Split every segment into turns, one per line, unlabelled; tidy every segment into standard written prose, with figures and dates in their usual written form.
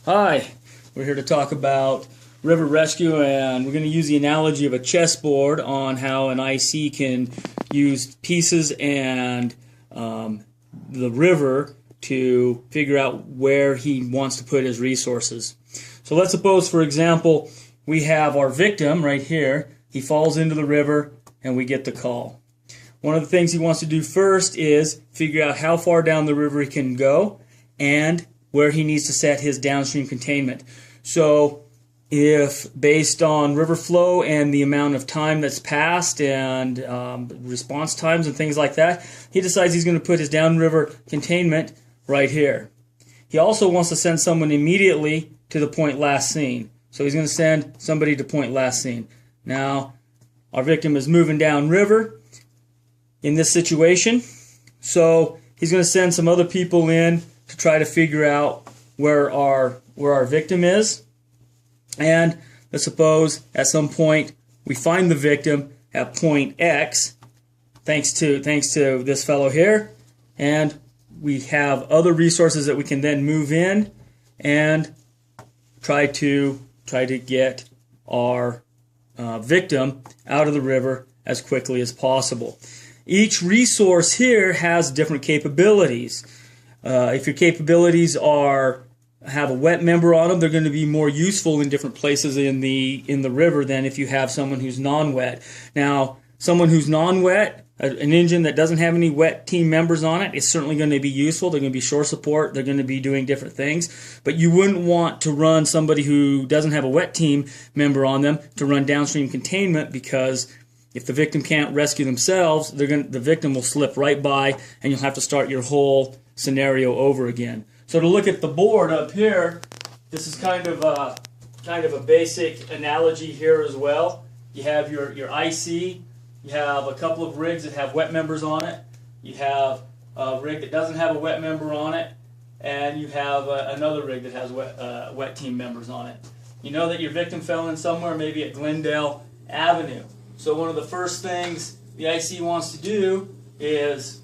Hi, we're here to talk about river rescue, and we're going to use the analogy of a chessboard on how an IC can use pieces and the river to figure out where he wants to put his resources. So let's suppose, for example, we have our victim right here. He falls into the river and we get the call. One of the things he wants to do first is figure out how far down the river he can go and where he needs to set his downstream containment. So if based on river flow and the amount of time that's passed and response times and things like that, he decides he's going to put his downriver containment right here. He also wants to send someone immediately to the point last seen. So he's going to send somebody to point last seen. Now, our victim is moving downriver in this situation, so he's going to send some other people in to try to figure out where our victim is. And let's suppose at some point we find the victim at point X, thanks to this fellow here, and we have other resources that we can then move in and try to get our victim out of the river as quickly as possible. Each resource here has different capabilities. If your capabilities have a wet member on them, they're going to be more useful in different places in the river than if you have someone who's non-wet. Now, someone who's non-wet, an engine that doesn't have any wet team members on it, is certainly going to be useful. They're going to be shore support. They're going to be doing different things. But you wouldn't want to run somebody who doesn't have a wet team member on them to run downstream containment, because if the victim can't rescue themselves, the victim will slip right by, and you'll have to start your whole scenario over again. So to look at the board up here, this is kind of a basic analogy here as well. You have your IC. You have a couple of rigs that have wet members on it. You have a rig that doesn't have a wet member on it, and you have another rig that has wet team members on it. You know that your victim fell in somewhere, maybe at Glendale Avenue. So one of the first things the IC wants to do is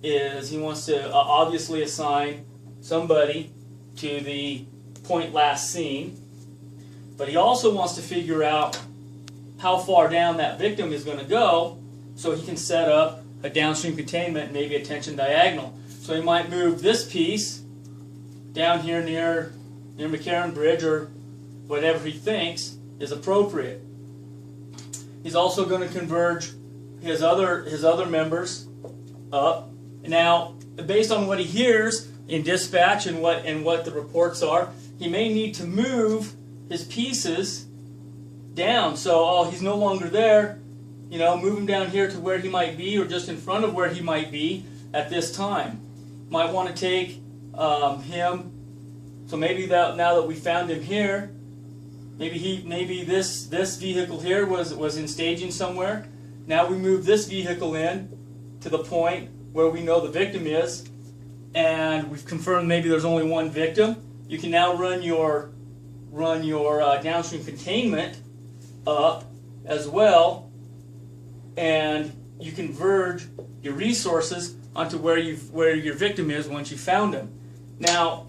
he wants to obviously assign somebody to the point last seen, but he also wants to figure out how far down that victim is going to go so he can set up a downstream containment, maybe a tension diagonal. So he might move this piece down here near McCarran Bridge or whatever he thinks is appropriate. He's also going to converge his other members up. Now, based on what he hears in dispatch and what the reports are, he may need to move his pieces down. So, he's no longer there. Move him down here to where he might be, or just in front of where he might be at this time. Might want to take him. So maybe now that we found him here, maybe this vehicle here was in staging somewhere. Now we move this vehicle in to the point where we know the victim is, and we've confirmed maybe there's only one victim. You can now run your downstream containment up as well, and you converge your resources onto where your victim is once you found him. Now,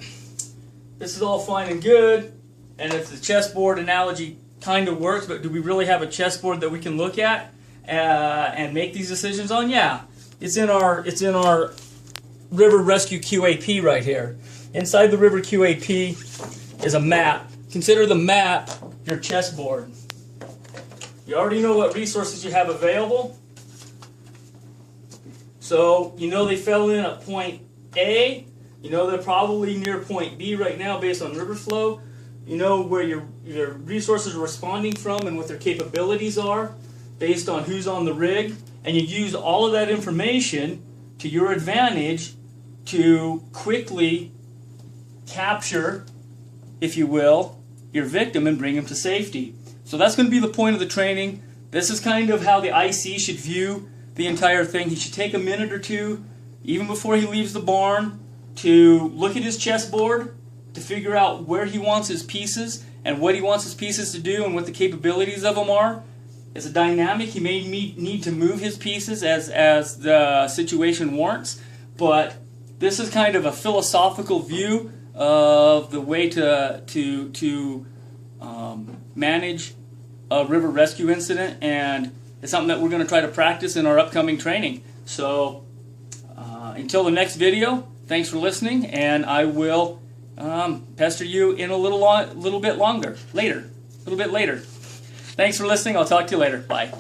this is all fine and good, and if the chessboard analogy kind of works, but do we really have a chessboard that we can look at and make these decisions on? Yeah, it's in our River Rescue QAP right here. Inside the River QAP is a map. Consider the map your chessboard. You already know what resources you have available. So you know they fell in at point A. You know they're probably near point B right now based on river flow. You know where your resources are responding from and what their capabilities are based on who's on the rig. And you use all of that information to your advantage to quickly capture, if you will, your victim and bring him to safety. So that's going to be the point of the training. This is kind of how the IC should view the entire thing. He should take a minute or two, even before he leaves the barn, to look at his chessboard, to figure out where he wants his pieces and what he wants his pieces to do and what the capabilities of them are. It's a dynamic. He may need to move his pieces as the situation warrants, but this is kind of a philosophical view of the way to manage a river rescue incident, and it's something that we're going to try to practice in our upcoming training. So until the next video, thanks for listening, and I will pester you in a little bit later. Thanks for listening. I'll talk to you later. Bye.